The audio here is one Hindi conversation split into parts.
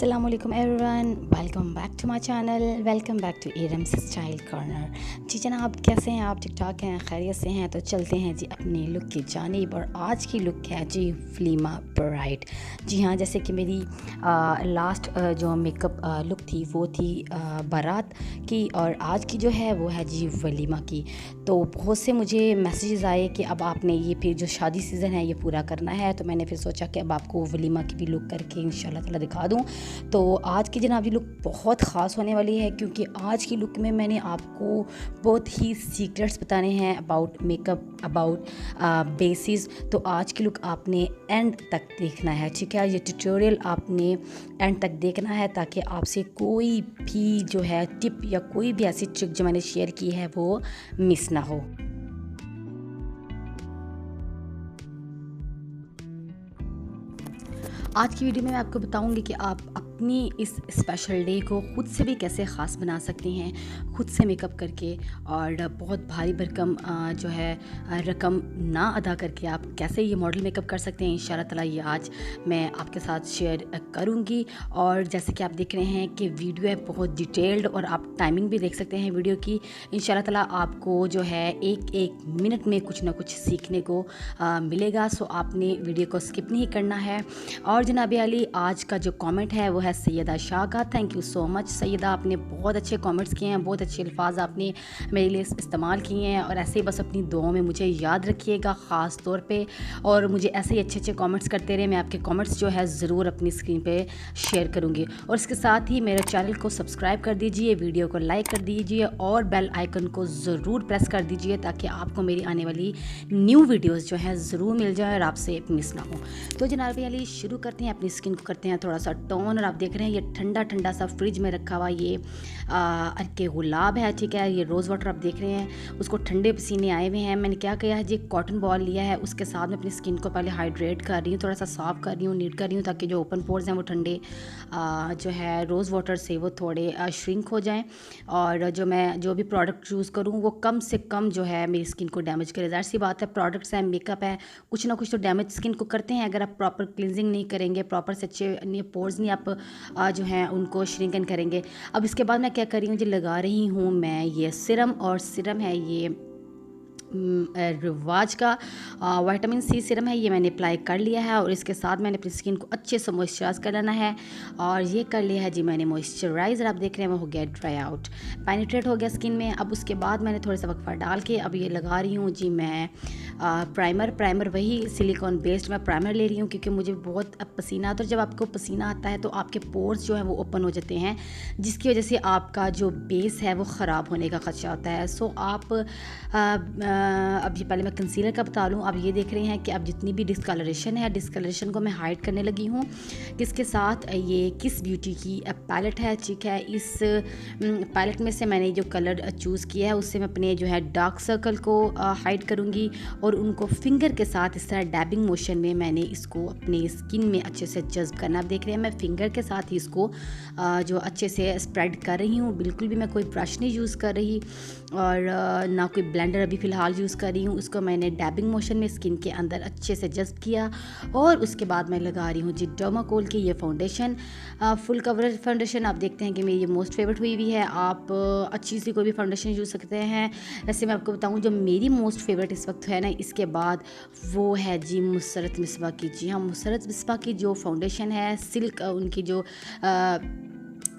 अस्सलामुअलैकुम everyone, welcome back to my channel, welcome back to Erum's style corner. जी जनाब, कैसे हैं आप? ठीक ठाक हैं, खैरियत से हैं? तो चलते हैं जी अपने लुक की जानिब। और आज की लुक है जी वलीमा ब्राइड। जी हाँ, जैसे कि मेरी लास्ट जो मेकअप लुक थी वो थी बारात की, और आज की जो है वो है जी वलीमा की। तो बहुत से मुझे मैसेजेस आए कि अब आपने ये फिर जो शादी सीज़न है ये पूरा करना है, तो मैंने फिर सोचा कि अब आपको वलीमा की भी लुक करके इंशाल्लाह ताला दिखा दूँ। तो आज की जनाब ये लुक बहुत ख़ास होने वाली है, क्योंकि आज की लुक में मैंने आपको बहुत ही सीक्रेट्स बताने हैं अबाउट मेकअप, अबाउट बेसिस। तो आज की लुक आपने एंड तक देखना है, ठीक है? ये ट्यूटोरियल आपने एंड तक देखना है ताकि आपसे कोई भी जो है टिप या कोई भी ऐसी ट्रिक जो मैंने शेयर की है वो मिस ना हो। आज की वीडियो में मैं आपको बताऊंगी कि आप अपनी इस स्पेशल डे को खुद से भी कैसे ख़ास बना सकते हैं, खुद से मेकअप करके, और बहुत भारी भरकम जो है रकम ना अदा करके आप कैसे ये मॉडल मेकअप कर सकते हैं। इंशाल्लाह ताला ये आज मैं आपके साथ शेयर करूंगी। और जैसे कि आप देख रहे हैं कि वीडियो है बहुत डिटेल्ड, और आप टाइमिंग भी देख सकते हैं वीडियो की। इंशाल्लाह ताला आपको जो है एक एक मिनट में कुछ ना कुछ सीखने को मिलेगा। सो आपने वीडियो को स्किप नहीं करना है। और जनाब अली, आज का जो कमेंट है वो है सैयदा शाह का। Thank you so much Syeda, आपने बहुत अच्छे कमेंट्स किए हैं, बहुत अच्छे अल्फाज आपने मेरे लिए इस्तेमाल किए हैं। और ऐसे ही बस अपनी दुआओं में मुझे याद रखिएगा ख़ास तौर पे, और मुझे ऐसे ही अच्छे अच्छे कमेंट्स करते रहे। मैं आपके कमेंट्स जो है ज़रूर अपनी स्क्रीन पे शेयर करूँगी। और इसके साथ ही मेरे चैनल को सब्सक्राइब कर दीजिए, वीडियो को लाइक कर दीजिए, और बेल आइकन को ज़रूर प्रेस कर दीजिए ताकि आपको मेरी आने वाली न्यू वीडियोज़ जो हैं ज़रूर मिल जाए और आपसे मिस ना हो। तो जनाब अली, शुरू करते हैं, अपनी स्किन को करते हैं थोड़ा सा टोन। और आप देख रहे हैं ये ठंडा ठंडा सा फ्रिज में रखा हुआ ये अर्के गुलाब है, ठीक है? ये रोज़ वाटर आप देख रहे हैं, उसको ठंडे पसीने आए हुए हैं। मैंने क्या किया है जी, कॉटन बॉल लिया है, उसके साथ में अपनी स्किन को पहले हाइड्रेट कर रही हूँ, थोड़ा सा साफ़ कर रही हूँ, नीट कर रही हूँ, ताकि जो ओपन पोर्स हैं वो ठंडे जो है रोज़ वाटर से वो थोड़े श्रिंक हो जाएँ। और मैं जो भी प्रोडक्ट यूज़ करूँ वो कम से कम जो है मेरी स्किन को डैमेज करे। ज़ाहिर सी बात है, प्रोडक्ट्स हैं, मेकअप है, कुछ ना कुछ तो डैमेज स्किन को करते हैं। अगर आप प्रॉपर क्लिनजिंग नहीं करेंगे, प्रॉपर से अच्छे पोर्स नहीं आप जो हैं उनको श्रिंकन करेंगे। अब इसके बाद मैं क्या कर रही हूँ जी, लगा रही हूँ मैं ये सिरम, और सिरम है ये रिवाज का विटामिन सी सिरम है। ये मैंने अप्लाई कर लिया है, और इसके साथ मैंने अपनी स्किन को अच्छे से मॉइस्चराइज कर लेना है। और ये कर लिया है जी मैंने मॉइस्चराइज़र, आप देख रहे हैं वो हो गया ड्राई आउट, पेनिट्रेट हो गया स्किन में। अब उसके बाद मैंने थोड़ा सा वक्फा डाल के अब ये लगा रही हूँ जी मैं प्राइमर वही सिलिकॉन बेस्ड मैं प्राइमर ले रही हूँ, क्योंकि मुझे बहुत पसीना आता है। जब आपको पसीना आता है तो आपके पोर्स जो हैं वो ओपन हो जाते हैं, जिसकी वजह से आपका जो बेस है वो ख़राब होने का ख़दशा होता है। सो आप अब ये पहले मैं कंसीलर का बता लूँ। अब ये देख रहे हैं कि अब जितनी भी डिस्कलरेशन है, डिस्कलरेशन को मैं हाइड करने लगी हूँ। इसके साथ ये किस ब्यूटी की पैलेट है, ठीक है? इस पैलेट में से मैंने जो कलर चूज़ किया है उससे मैं अपने जो है डार्क सर्कल को हाइड करूँगी, और उनको फिंगर के साथ इस तरह डैबिंग मोशन में मैंने इसको अपने स्किन में अच्छे से जज्ब करना। आप देख रहे हैं मैं फिंगर के साथ ही इसको जो अच्छे से स्प्रेड कर रही हूँ। बिल्कुल भी मैं कोई ब्रश नहीं यूज़ कर रही, और ना कोई ब्लेंडर अभी फ़िलहाल यूज़ कर रही हूँ। उसको मैंने डैबिंग मोशन में स्किन के अंदर अच्छे से जज्ब किया। और उसके बाद मैं लगा रही हूँ जी डर्माकोल की ये फाउंडेशन, फुल कवरेज फाउंडेशन। आप देखते हैं कि मेरी ये मोस्ट फेवरेट हुई है। आप अच्छी सी कोई भी फाउंडेशन यूज़ सकते हैं। वैसे मैं आपको बताऊँ जो मेरी मोस्ट फेवरेट इस वक्त है ना, इसके बाद वो है जी मुसरत मिसबा की। जी हाँ, मुसरत मिसबा की जो फाउंडेशन है, सिल्क उनकी जो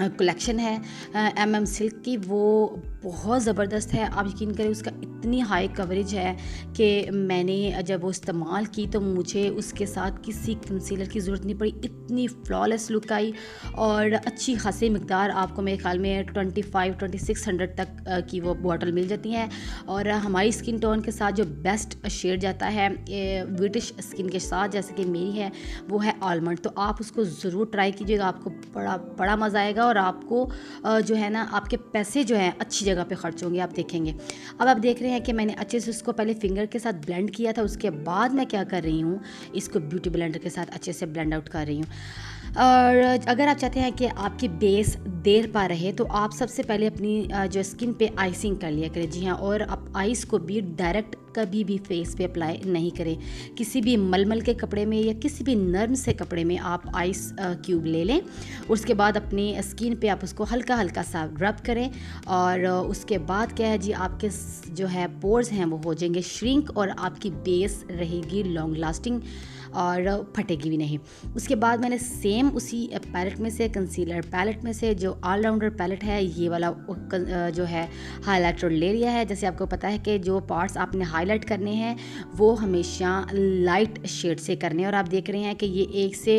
कलेक्शन है MM सिल्क की, वो बहुत ज़बरदस्त है। आप यकीन करें उसका इतनी हाई कवरेज है कि मैंने जब वो इस्तेमाल की तो मुझे उसके साथ किसी कंसीलर की ज़रूरत नहीं पड़ी, इतनी फ्लॉलेस लुक आई। और अच्छी खासी मिकदार आपको मेरे ख्याल में 2500-2600 तक की वो बॉटल मिल जाती हैं। और हमारी स्किन टोन के साथ जो बेस्ट शेड जाता है ब्रिटिश स्किन के साथ, जैसे कि मेरी है, वो है आलमंड। तो आप उसको ज़रूर ट्राई कीजिएगा, आपको बड़ा मज़ा आएगा, और आपको जो है ना आपके पैसे जो हैं अच्छी जगह पे खर्च होंगे, आप देखेंगे। अब आप देख रहे हैं कि मैंने अच्छे से उसको पहले फिंगर के साथ ब्लेंड किया था। उसके बाद मैं क्या कर रही हूँ, इसको ब्यूटी ब्लेंडर के साथ अच्छे से ब्लेंड आउट कर रही हूँ। और अगर आप चाहते हैं कि आपकी बेस देर पा रहे तो आप सबसे पहले अपनी जो स्किन पे आइसिंग कर लिया करें। जी हाँ, और आप आइस को भी डायरेक्ट कभी भी फेस पे अप्लाई नहीं करें। किसी भी मलमल के कपड़े में या किसी भी नर्म से कपड़े में आप आइस क्यूब ले लें, उसके बाद अपनी स्किन पे आप उसको हल्का हल्का सा रब करें और उसके बाद क्या है जी, आपके जो है पोर्स हैं वो हो जाएंगे श्रिंक और आपकी बेस रहेगी लॉन्ग लास्टिंग और फटेगी भी नहीं। उसके बाद मैंने सेम उसी पैलेट में से, कंसीलर पैलेट में से, जो ऑलराउंडर पैलेट है, ये वाला जो है हाइलाइटर ले लिया है। जैसे आपको पता है कि जो पार्ट्स आपने हाईलाइट करने हैं वो हमेशा लाइट शेड से करने हैं, और आप देख रहे हैं कि ये 1 से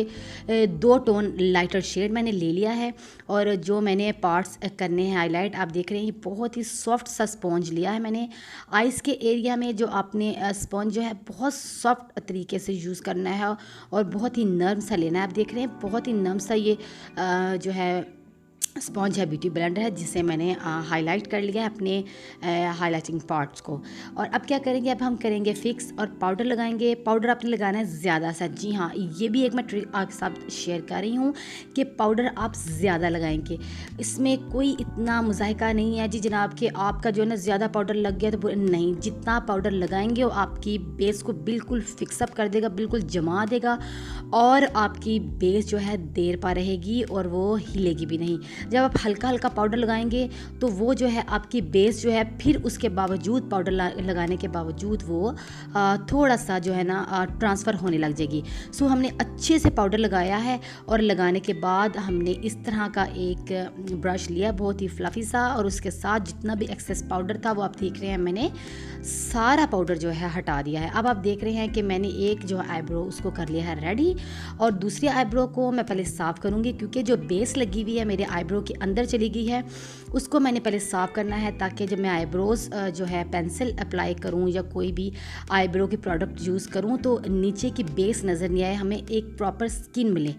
2 टोन लाइटर शेड मैंने ले लिया है। और जो मैंने पार्ट्स करने हैं हाईलाइट, आप देख रहे हैं ये बहुत ही सॉफ्ट सा स्पॉन्ज लिया है मैंने। आइज़ के एरिया में जो आपने स्पॉन्ज जो है बहुत सॉफ्ट तरीके से यूज़ करना है और बहुत ही नर्म सा लेना है। आप देख रहे हैं बहुत ही नर्म सा ये जो है स्पॉन्ज है, ब्यूटी ब्लेंडर है, जिसे मैंने हाईलाइट कर लिया है अपने हाईलाइटिंग पार्ट्स को। और अब क्या करेंगे, अब हम करेंगे फिक्स और पाउडर लगाएंगे। पाउडर आपने लगाना है ज़्यादा सा। जी हाँ, ये भी एक मैं ट्रिक आपके साथ शेयर कर रही हूँ कि पाउडर आप ज़्यादा लगाएंगे। इसमें कोई इतना मुज़ाहिका नहीं है जी जनाब कि आपका जो है ना ज़्यादा पाउडर लग गया तो नहीं। जितना पाउडर लगाएंगे वो आपकी बेस को बिल्कुल फिक्सअप कर देगा, बिल्कुल जमा देगा और आपकी बेस जो है देर पा रहेगी और वो हिलेगी भी नहीं। जब आप हल्का हल्का पाउडर लगाएंगे तो वो जो है आपकी बेस जो है फिर उसके बावजूद पाउडर लगाने के बावजूद वो थोड़ा सा जो है ना ट्रांसफ़र होने लग जाएगी। सो हमने अच्छे से पाउडर लगाया है और लगाने के बाद हमने इस तरह का एक ब्रश लिया, बहुत ही फ्लफ़ी सा, और उसके साथ जितना भी एक्सेस पाउडर था वो आप देख रहे हैं मैंने सारा पाउडर जो है हटा दिया है। अब आप देख रहे हैं कि मैंने एक जो आईब्रो उसको कर लिया है रेडी, और दूसरी आईब्रो को मैं पहले साफ़ करूँगी क्योंकि जो बेस लगी हुई है मेरे आईब्रो के अंदर चली गई है, उसको मैंने पहले साफ़ करना है ताकि जब मैं आईब्रोज़ जो है पेंसिल अप्लाई करूँ या कोई भी आईब्रो की प्रोडक्ट यूज़ करूँ तो नीचे की बेस नज़र नहीं आए, हमें एक प्रॉपर स्किन मिले।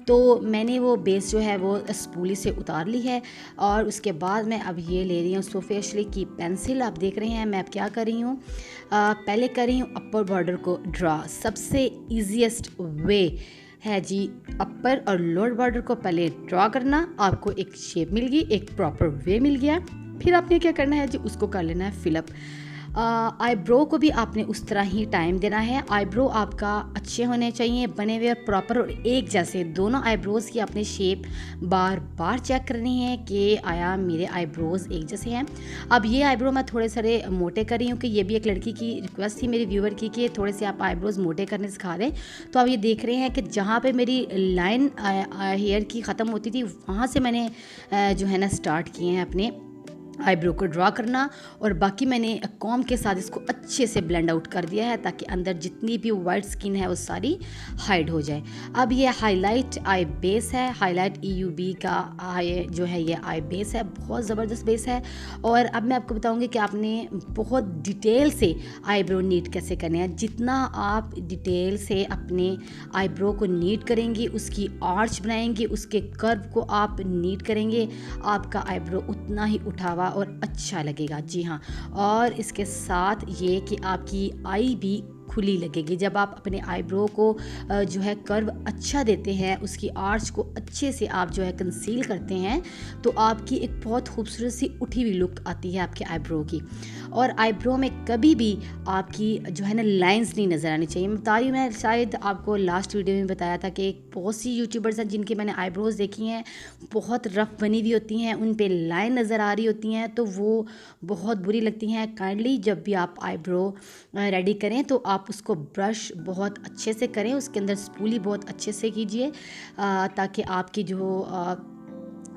तो मैंने वो बेस जो है वो स्पूली से उतार ली है और उसके बाद मैं अब ये ले रही हूँ सोफेशली की पेंसिल। आप देख रहे हैं मैं अब क्या कर रही हूँ, पहले कर रही हूँ अपर बॉर्डर को ड्रा। सबसे ईजीएस्ट वे है जी अपर और लोअर बॉर्डर को पहले ड्रा करना। आपको एक शेप मिल गई, एक प्रॉपर वे मिल गया। फिर आपने क्या करना है जी, उसको कर लेना है फिलअप। आईब्रो को भी आपने उस तरह ही टाइम देना है। आईब्रो आपका अच्छे होने चाहिए, बने हुए और प्रॉपर और एक जैसे। दोनों आईब्रोज़ की आपने शेप बार बार चेक करनी है कि आया मेरे आईब्रोज़ एक जैसे हैं। अब ये आईब्रो मैं थोड़े सारे मोटे कर रही हूँ कि ये भी एक लड़की की रिक्वेस्ट थी मेरी व्यूअर की कि थोड़े से आप आईब्रोज़ मोटे करने सिखा दें। तो आप ये देख रहे हैं कि जहाँ पर मेरी लाइन हेयर की ख़त्म होती थी वहाँ से मैंने जो है ना स्टार्ट किए हैं अपने आईब्रो को ड्रा करना, और बाकी मैंने कॉम के साथ इसको अच्छे से ब्लेंड आउट कर दिया है ताकि अंदर जितनी भी वाइट स्किन है वो सारी हाइड हो जाए। अब ये हाईलाइट आई बेस है, हाईलाइट EUB का आई जो है ये आई बेस है, बहुत ज़बरदस्त बेस है। और अब मैं आपको बताऊंगी कि आपने बहुत डिटेल से आईब्रो नीट कैसे करने हैं। जितना आप डिटेल से अपने आईब्रो को नीट करेंगी, उसकी आर्च बनाएंगे, उसके कर्व को आप नीट करेंगे, आपका आईब्रो उतना ही उठावा और अच्छा लगेगा। जी हाँ, और इसके साथ ये कि आपकी आई भी खुली लगेगी। जब आप अपने आईब्रो को जो है कर्व अच्छा देते हैं, उसकी आर्च को अच्छे से आप जो है कंसील करते हैं, तो आपकी एक बहुत खूबसूरत सी उठी हुई लुक आती है आपके आईब्रो की। और आईब्रो में कभी भी आपकी जो है ना लाइंस नहीं नज़र आनी चाहिए। मैं बता रही हूँ, मैं शायद आपको लास्ट वीडियो में बताया था कि बहुत सी यूट्यूबर्स हैं जिनके मैंने आईब्रोज़ देखी हैं, बहुत रफ बनी हुई होती हैं, उन पे लाइन नज़र आ रही होती हैं, तो वो बहुत बुरी लगती हैं। काइंडली जब भी आप आईब्रो रेडी करें तो आप उसको ब्रश बहुत अच्छे से करें, उसके अंदर स्पूली बहुत अच्छे से कीजिए ताकि आपकी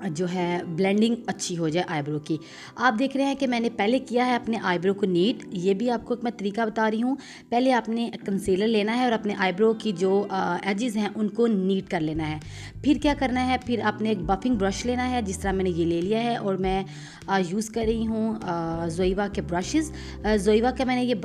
जो है ब्लेंडिंग अच्छी हो जाए आईब्रो की। आप देख रहे हैं कि मैंने पहले किया है अपने आईब्रो को नीट। ये भी आपको मैं तरीका बता रही हूँ। पहले आपने कंसीलर लेना है और अपने आईब्रो की जो एजेस हैं उनको नीट कर लेना है। फिर क्या करना है, फिर आपने एक बफिंग ब्रश लेना है, जिस तरह मैंने ये ले लिया है और मैं यूज़ कर रही हूँ जोइवा के ब्रशेज़। जोइवा का मैंने ये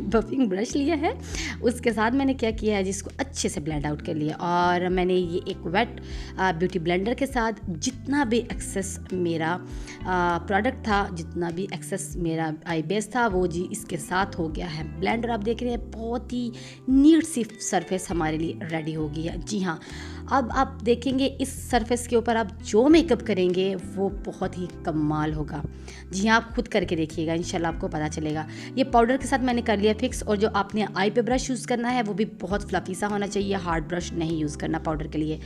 बफिंग ब्रश लिया है, उसके साथ मैंने क्या किया है जिसको अच्छे से ब्लेंड आउट कर लिया। और मैंने ये एक वेट ब्यूटी ब्लेंडर के साथ जितना जितना भी एक्सेस मेरा प्रोडक्ट था, जितना भी एक्सेस मेरा आई बेस था, वो जी इसके साथ हो गया है ब्लेंड। और आप देख रहे हैं बहुत ही नीट सी सरफेस हमारे लिए रेडी हो गई है। जी हाँ, अब आप देखेंगे इस सरफेस के ऊपर आप जो मेकअप करेंगे वो बहुत ही कमाल होगा। जी हाँ, आप खुद करके देखिएगा, इंशाल्लाह आपको पता चलेगा। ये पाउडर के साथ मैंने कर लिया फिक्स। और जो आपने आई पे ब्रश यूज़ करना है वो भी बहुत फ्लफी सा होना चाहिए, हार्ड ब्रश नहीं यूज़ करना पाउडर के लिए।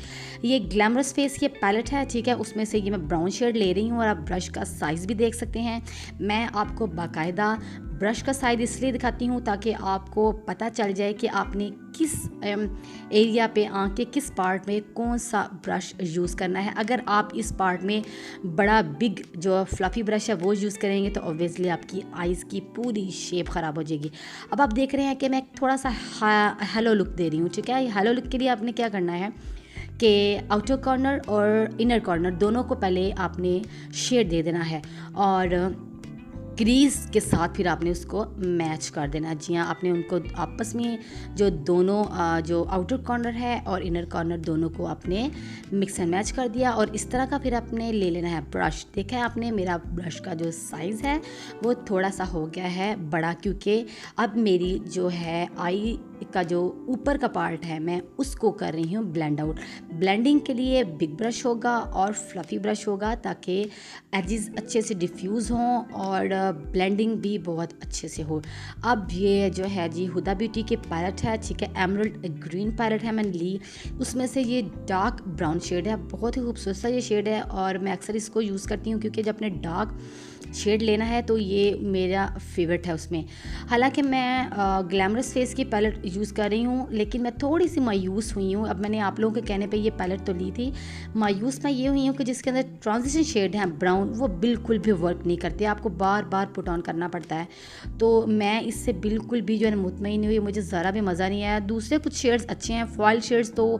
ये ग्लैमरस फेस ये पैलेट है, ठीक है, उसमें से ये मैं ब्राउन शेड ले रही हूँ। और आप ब्रश का साइज़ भी देख सकते हैं। मैं आपको बाकायदा ब्रश का साइज़ इसलिए दिखाती हूँ ताकि आपको पता चल जाए कि आपने किस एरिया पे, आँख के किस पार्ट में कौन सा ब्रश यूज़ करना है। अगर आप इस पार्ट में बड़ा बिग जो फ्लफ़ी ब्रश है वो यूज़ करेंगे तो ऑब्वियसली आपकी आइज़ की पूरी शेप ख़राब हो जाएगी। अब आप देख रहे हैं कि मैं थोड़ा सा हेलो लुक दे रही हूँ, ठीक है। हेलो लुक के लिए आपने क्या करना है कि आउटर कॉर्नर और इनर कॉर्नर दोनों को पहले आपने शेड दे देना है और क्रीज के साथ फिर आपने उसको मैच कर देना। जी हाँ, आपने उनको आपस में जो दोनों जो आउटर कॉर्नर है और इनर कॉर्नर दोनों को आपने मिक्स एंड मैच कर दिया। और इस तरह का फिर आपने ले लेना है ब्रश। देखा है आपने मेरा ब्रश का जो साइज़ है वो थोड़ा सा हो गया है बड़ा, क्योंकि अब मेरी जो है आई का जो ऊपर का पार्ट है मैं उसको कर रही हूँ ब्लेंड आउट। ब्लेंडिंग के लिए बिग ब्रश होगा और फ्लफ़ी ब्रश होगा ताकि एजेस अच्छे से डिफ्यूज़ हों और ब्लेंडिंग भी बहुत अच्छे से हो। अब ये जो है जी हुदा ब्यूटी के पैलेट है, ठीक है, एमरल्ड ग्रीन पैलेट है मैंने ली। उसमें से ये डार्क ब्राउन शेड है, बहुत ही खूबसूरत सा ये शेड है और मैं अक्सर इसको यूज़ करती हूँ क्योंकि जब अपने डार्क शेड लेना है तो ये मेरा फेवरेट है उसमें। हालांकि मैं ग्लैमरस फेस की पैलेट यूज़ कर रही हूँ लेकिन मैं थोड़ी सी मायूस हुई हूँ। अब मैंने आप लोगों के कहने पे ये पैलेट तो ली थी, मायूस मैं ये हुई हूँ कि जिसके अंदर ट्रांजिशन शेड है ब्राउन, वो बिल्कुल भी वर्क नहीं करते, आपको बार बार पुट ऑन करना पड़ता है। तो मैं इससे बिल्कुल भी जो है मुतमईन नहीं हुई, मुझे ज़रा भी मज़ा नहीं आया। दूसरे कुछ शेड्स अच्छे हैं, फॉयल शेड्स तो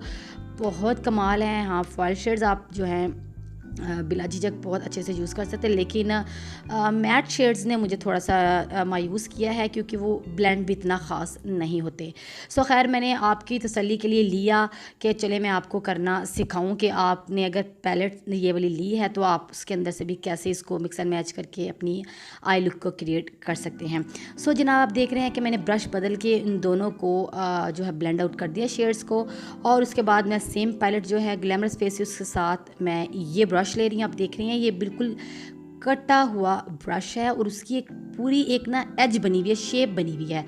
बहुत कमाल हैं। हाँ, फॉयल शेड्स आप जो हैं बिला झिझक बहुत अच्छे से यूज़ कर सकते हैं, लेकिन मैट शेड्स ने मुझे थोड़ा सा मायूस किया है क्योंकि वो ब्लेंड भी इतना ख़ास नहीं होते। सो खैर, मैंने आपकी तसल्ली के लिए लिया कि चले मैं आपको करना सिखाऊं कि आपने अगर पैलेट ये वाली ली है तो आप उसके अंदर से भी कैसे इसको मिक्स एंड मैच करके अपनी आई लुक को क्रिएट कर सकते हैं। सो जनाब, आप देख रहे हैं कि मैंने ब्रश बदल के इन दोनों को जो है ब्लेंड आउट कर दिया शेड्स को। और उसके बाद मैं सेम पैलेट जो है ग्लैमरस फेस उसके साथ मैं ये ब्रश ले रही हूँ। आप देख रही हैं ये बिल्कुल कटा हुआ ब्रश है और उसकी एक पूरी एक ना एज बनी हुई है, शेप बनी हुई है,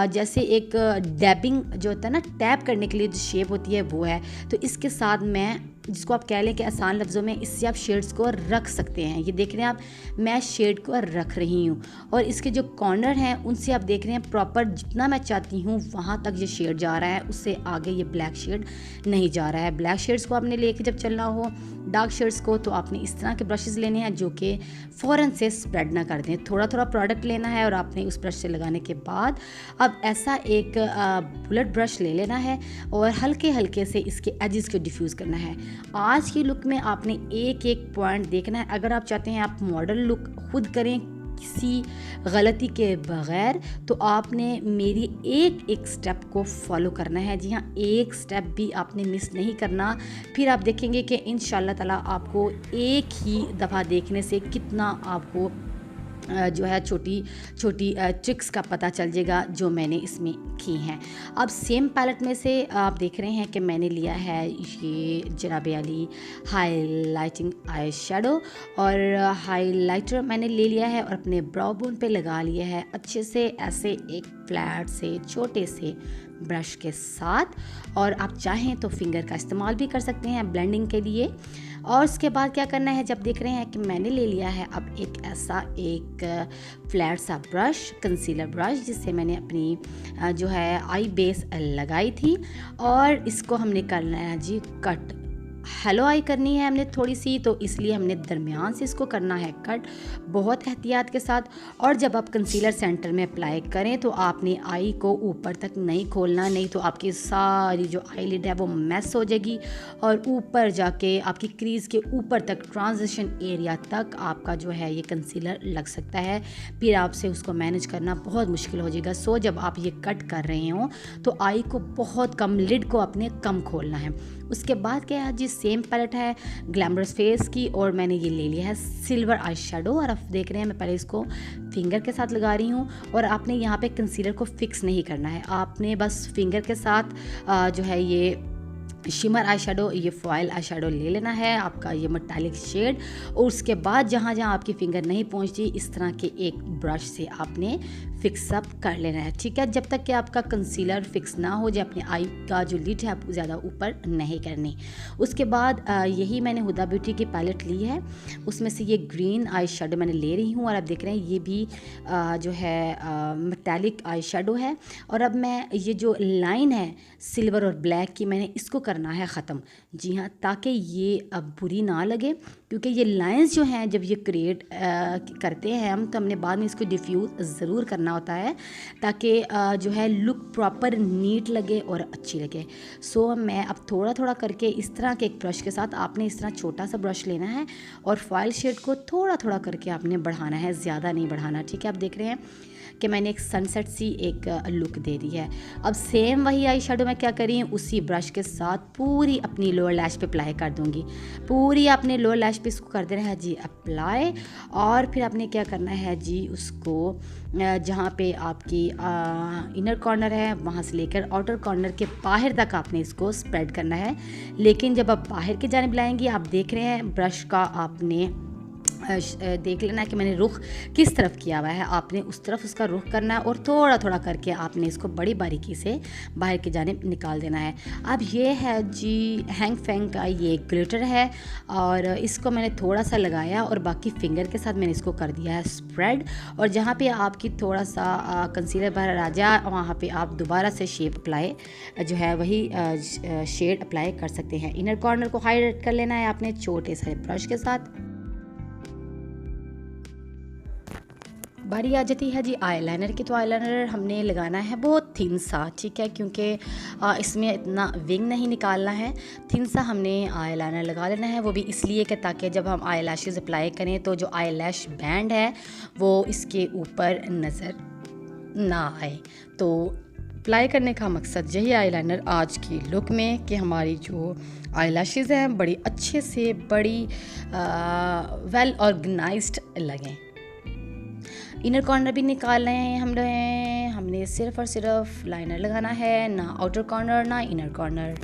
जैसे एक डैबिंग जो होता है ना, टैप करने के लिए जो शेप होती है वो है। तो इसके साथ मैं, जिसको आप कह लें कि आसान लफ्ज़ों में, इससे आप शेड्स को रख सकते हैं। ये देख रहे हैं आप, मैं शेड को रख रही हूँ और इसके जो कॉर्नर हैं उनसे आप देख रहे हैं प्रॉपर जितना मैं चाहती हूँ वहाँ तक ये शेड जा रहा है, उससे आगे ये ब्लैक शेड नहीं जा रहा है। ब्लैक शेड्स को आपने लेके जब चलना हो डार्क शेड्स को तो आपने इस तरह के ब्रशेज़ लेने हैं जो कि फ़ौरन से स्प्रेड ना कर दें। थोड़ा थोड़ा प्रोडक्ट लेना है और आपने उस ब्रश से लगाने के बाद अब ऐसा एक बुलेट ब्रश ले लेना है और हल्के हल्के से इसके एजेस को डिफ्यूज़ करना है। आज की लुक में आपने एक एक पॉइंट देखना है। अगर आप चाहते हैं आप मॉडल लुक खुद करें किसी गलती के बग़ैर, तो आपने मेरी एक एक स्टेप को फॉलो करना है। जी हाँ, एक स्टेप भी आपने मिस नहीं करना। फिर आप देखेंगे कि इंशाल्लाह ताला आपको एक ही दफ़ा देखने से कितना आपको जो है छोटी छोटी ट्रिक्स का पता चल जाएगा जो मैंने इसमें की हैं। अब सेम पैलेट में से आप देख रहे हैं कि मैंने लिया है ये जनाब अली हाईलाइटिंग आई शेडो और हाईलाइटर मैंने ले लिया है और अपने ब्राउ बोन पे लगा लिया है अच्छे से, ऐसे एक फ्लैट से छोटे से ब्रश के साथ। और आप चाहें तो फिंगर का इस्तेमाल भी कर सकते हैं ब्लेंडिंग के लिए। और उसके बाद क्या करना है, जब देख रहे हैं कि मैंने ले लिया है अब एक ऐसा एक फ्लैट सा ब्रश, कंसीलर ब्रश, जिससे मैंने अपनी जो है आई बेस लगाई थी और इसको हमने करना है जी कट। हेलो आई करनी है हमने थोड़ी सी, तो इसलिए हमने दरमियान से इसको करना है कट बहुत एहतियात के साथ। और जब आप कंसीलर सेंटर में अप्लाई करें तो आपने आई को ऊपर तक नहीं खोलना, नहीं तो आपकी सारी जो आईलिड है वो मैस हो जाएगी और ऊपर जाके आपकी क्रीज़ के ऊपर तक ट्रांजिशन एरिया तक आपका जो है ये कंसीलर लग सकता है। फिर आपसे उसको मैनेज करना बहुत मुश्किल हो जाएगा। सो जब आप ये कट कर रहे हो तो आई को बहुत कम, लिड को अपने कम खोलना है। उसके बाद क्या है जी, सेम पैलेट है ग्लैमरस फेस की, और मैंने ये ले लिया है सिल्वर आई शेडो। और आप देख रहे हैं मैं पहले इसको फिंगर के साथ लगा रही हूँ। और आपने यहाँ पे कंसीलर को फिक्स नहीं करना है, आपने बस फिंगर के साथ जो है ये शिमर आई शेडो, ये फॉयल आई शेडो ले लेना है आपका, ये मेटालिक शेड। और उसके बाद जहाँ जहाँ आपकी फिंगर नहीं पहुँचती, इस तरह के एक ब्रश से आपने फिक्सअप कर लेना है, ठीक है। जब तक कि आपका कंसीलर फिक्स ना हो जाए, अपने आई का जो लिड है आप ज़्यादा ऊपर नहीं करनी। उसके बाद यही मैंने हुदा ब्यूटी की पैलेट ली है, उसमें से ये ग्रीन आई शेडो मैंने ले रही हूँ। और आप देख रहे हैं ये भी जो है मेटालिक आई शेडो है। और अब मैं ये जो लाइन है सिल्वर और ब्लैक की, मैंने इसको करना है ख़त्म। जी हाँ, ताकि ये अब बुरी ना लगे, क्योंकि ये लाइंस जो हैं जब ये क्रिएट करते हैं हम, तो हमने बाद में इसको डिफ्यूज़ ज़रूर करना होता है, ताकि जो है लुक प्रॉपर नीट लगे और अच्छी लगे। सो मैं अब थोड़ा थोड़ा करके इस तरह के एक ब्रश के साथ, आपने इस तरह छोटा सा ब्रश लेना है और फॉयल शेड को थोड़ा थोड़ा करके आपने बढ़ाना है, ज़्यादा नहीं बढ़ाना, ठीक है। आप देख रहे हैं कि मैंने एक सनसेट सी एक लुक दे दी है। अब सेम वही आई शेडो मैं क्या करी, उसी ब्रश के साथ पूरी अपनी लोअर लैश पे अप्लाई कर दूंगी। पूरी अपने लोअर लैश पे इसको कर देना है जी अप्लाई। और फिर आपने क्या करना है जी, उसको जहाँ पे आपकी इनर कॉर्नर है वहाँ से लेकर आउटर कॉर्नर के बाहर तक आपने इसको स्प्रेड करना है। लेकिन जब आप बाहर की जानिब लाएंगे, आप देख रहे हैं ब्रश का आपने देख लेना कि मैंने रुख किस तरफ किया हुआ है, आपने उस तरफ उसका रुख करना है। और थोड़ा थोड़ा करके आपने इसको बड़ी बारीकी से बाहर की जानिब निकाल देना है। अब ये है जी हैंग फैंग का ये ग्लिटर है, और इसको मैंने थोड़ा सा लगाया और बाकी फिंगर के साथ मैंने इसको कर दिया है स्प्रेड। और जहाँ पे आपकी थोड़ा सा कंसीलर बाहर आ जाए, वहाँ पे आप दोबारा से शेप अप्लाई जो है वही शेड अप्लाई कर सकते हैं। इनर कॉर्नर को हाईलाइट कर लेना है आपने छोटे से ब्रश के साथ। बारी आ जाती है जी आईलाइनर की। तो आईलाइनर हमने लगाना है बहुत थिन सा, ठीक है, क्योंकि इसमें इतना विंग नहीं निकालना है। थिन सा हमने आईलाइनर लगा लेना है, वो भी इसलिए कि ताकि जब हम आई लैशेज़ अप्लाई करें तो जो आई लैश बैंड है वो इसके ऊपर नज़र ना आए। तो अप्लाई करने का मकसद यही आईलाइनर आज की लुक में कि हमारी जो आई लैशेज़ हैं बड़ी अच्छे से बड़ी वेल ऑर्गेनाइज्ड लगें। इनर कॉर्नर भी निकालना है हमने सिर्फ और सिर्फ लाइनर लगाना है, ना आउटर कॉर्नर ना इनर कॉर्नर।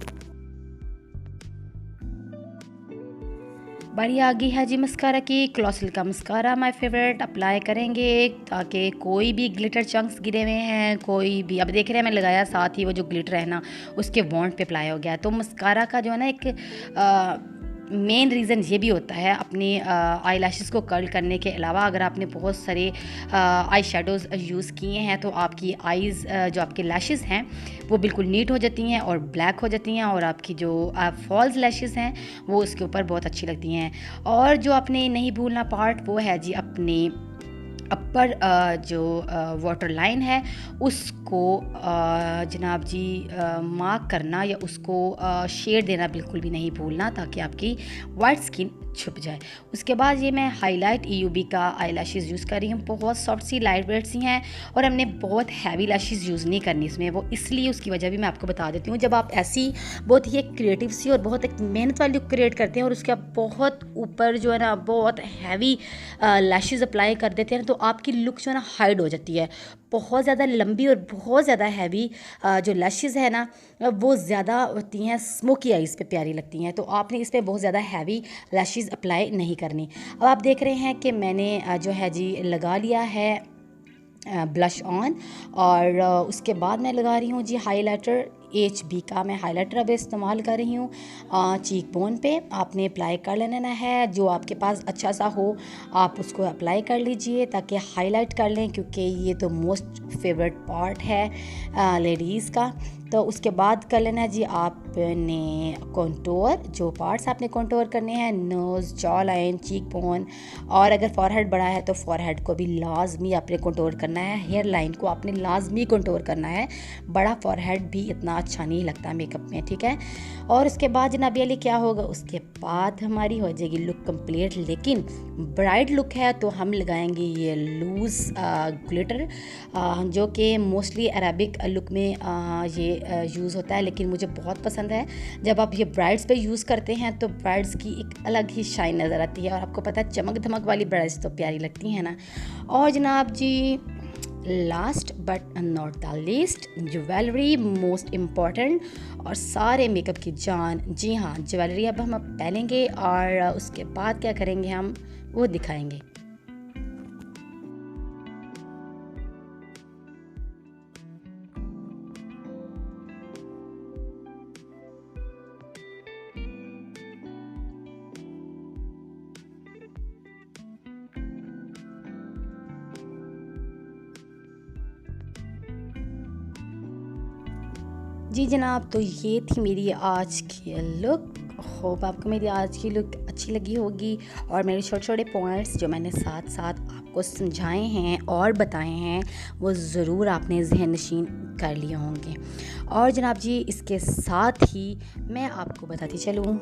बारी आ गई है जी मस्कारा की। क्लॉसल का मस्कारा माय फेवरेट अप्लाई करेंगे ताकि कोई भी ग्लिटर चंक्स गिरे हुए हैं, कोई भी, अब देख रहे हैं मैं लगाया साथ ही वो जो ग्लिटर है ना उसके वॉन्ट पे अप्लाई हो गया। तो मस्कारा का जो है ना एक मेन रीज़न ये भी होता है अपनी आई लैशेज़ को कर्ल करने के अलावा, अगर आपने बहुत सारे आई शेडोज़ यूज़ किए हैं तो आपकी आईज़ जो आपके लैशेज़ हैं वो बिल्कुल नीट हो जाती हैं और ब्लैक हो जाती हैं, और आपकी जो फॉल्स लैशेज़ हैं वो उसके ऊपर बहुत अच्छी लगती हैं। और जो आपने नहीं भूलना पार्ट वो है जी अपने अपर जो वाटर लाइन है उसको जनाब जी मार्क करना या उसको शेड देना बिल्कुल भी नहीं भूलना, ताकि आपकी वाइट स्किन छुप जाए। उसके बाद ये मैं हाईलाइट EUB का आई लैशेज़ यूज़ कर रही हूँ, बहुत सॉफ्ट सी लाइट वेट सी हैं, और हमने बहुत हैवी लैशेज़ यूज़ नहीं करनी इसमें। वो इसलिए उसकी वजह भी मैं आपको बता देती हूँ। जब आप ऐसी बहुत ही एक क्रिएटिव सी और बहुत एक मेहनत वाली लुक क्रिएट करते हैं और उसके आप बहुत ऊपर जो है ना बहुत हैवी लैशेज़ अप्लाई कर देते हैं तो आपकी लुक जो है ना हाइड हो जाती है। बहुत ज़्यादा लंबी और बहुत ज़्यादा हैवी जो लैशेज़ है ना वो ज़्यादा होती हैं, स्मोकी आइज़ पे प्यारी लगती हैं, तो आपने इस पर बहुत ज़्यादा हैवी लैशेज़ अप्लाई नहीं करनी। अब आप देख रहे हैं कि मैंने जो है जी लगा लिया है ब्लश ऑन, और उसके बाद मैं लगा रही हूँ जी हाइलाइटर HB का मैं हाइलाइटर अब इस्तेमाल कर रही हूँ। चीक बोन पे आपने अप्लाई कर लेना है, जो आपके पास अच्छा सा हो आप उसको अप्लाई कर लीजिए ताकि हाईलाइट कर लें, क्योंकि ये तो मोस्ट फेवरेट पार्ट है लेडीज़ का। तो उसके बाद कर लेना जी आपने कंटूर, जो पार्ट्स आपने कंटूर करने हैं, nose, jaw line, cheek bone, और अगर फॉरहेड बड़ा है तो फॉरहेड को भी लाजमी आपने कंटूर करना है। हेयर लाइन को आपने लाजमी कंटूर करना है, बड़ा फॉरहेड भी इतना अच्छा नहीं लगता मेकअप में, ठीक है। और उसके बाद जनाबी अली क्या होगा, उसके बाद हमारी हो जाएगी लुक कंप्लीट। लेकिन ब्राइड लुक है तो हम लगाएंगे ये लूज़ ग्लिटर, जो कि मोस्टली अरेबिक लुक में ये यूज़ होता है, लेकिन मुझे बहुत पसंद है। जब आप ये ब्राइड्स पे यूज़ करते हैं तो ब्राइड्स की एक अलग ही शाइन नज़र आती है, और आपको पता है चमक धमक वाली ब्राइड्स तो प्यारी लगती हैं ना। और जनाब जी, last but not the least, jewellery most important और सारे मेकअप की जान। जी हाँ, ज्वेलरी अब हम पहनेंगे और उसके बाद क्या करेंगे हम वो दिखाएंगे। जी जनाब, तो ये थी मेरी आज की लुक। होप आपको मेरी आज की लुक अच्छी लगी होगी, और मेरे छोटे छोटे पॉइंट्स जो मैंने साथ साथ आपको समझाए हैं और बताए हैं वो ज़रूर आपने ज़हन नशीन कर लिए होंगे। और जनाब जी, इसके साथ ही मैं आपको बताती चलूँ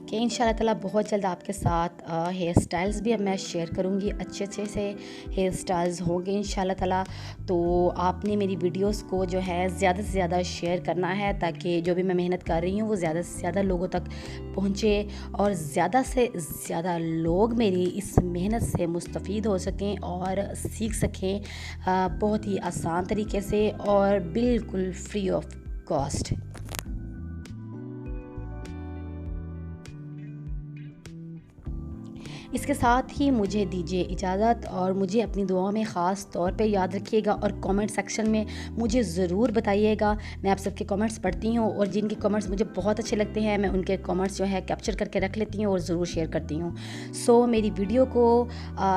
कि इंशाल्लाह ताला बहुत जल्द आपके साथ हेयर स्टाइल्स भी अब मैं शेयर करूँगी। अच्छे अच्छे से हेयर स्टाइल्स होंगे इंशाल्लाह ताला। तो आपने मेरी वीडियोस को जो है ज़्यादा से ज़्यादा शेयर करना है, ताकि जो भी मैं मेहनत कर रही हूँ वो ज़्यादा से ज़्यादा लोगों तक पहुँचे और ज़्यादा से ज़्यादा लोग मेरी इस मेहनत से मुस्तफ़ीद हो सकें और सीख सकें बहुत ही आसान तरीके से और बिल्कुल फ्री ऑफ कॉस्ट। इसके साथ ही मुझे दीजिए इजाज़त, और मुझे अपनी दुआ में ख़ास तौर पे याद रखिएगा, और कमेंट सेक्शन में मुझे ज़रूर बताइएगा। मैं आप सबके कमेंट्स पढ़ती हूँ, और जिनके कमेंट्स मुझे बहुत अच्छे लगते हैं मैं उनके कमेंट्स जो है कैप्चर करके रख लेती हूँ और ज़रूर शेयर करती हूँ। सो मेरी वीडियो को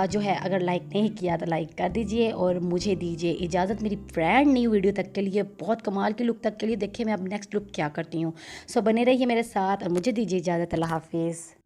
जो है अगर लाइक नहीं किया तो लाइक कर दीजिए, और मुझे दीजिए इजाज़त मेरी ब्रांड न्यू वीडियो तक के लिए, बहुत कमाल की लुक तक के लिए। देखिए मैं अब नेक्स्ट लुक क्या करती हूँ। सो बने रहिए मेरे साथ और मुझे दीजिए इजाज़त। अल्लाह हाफिज़।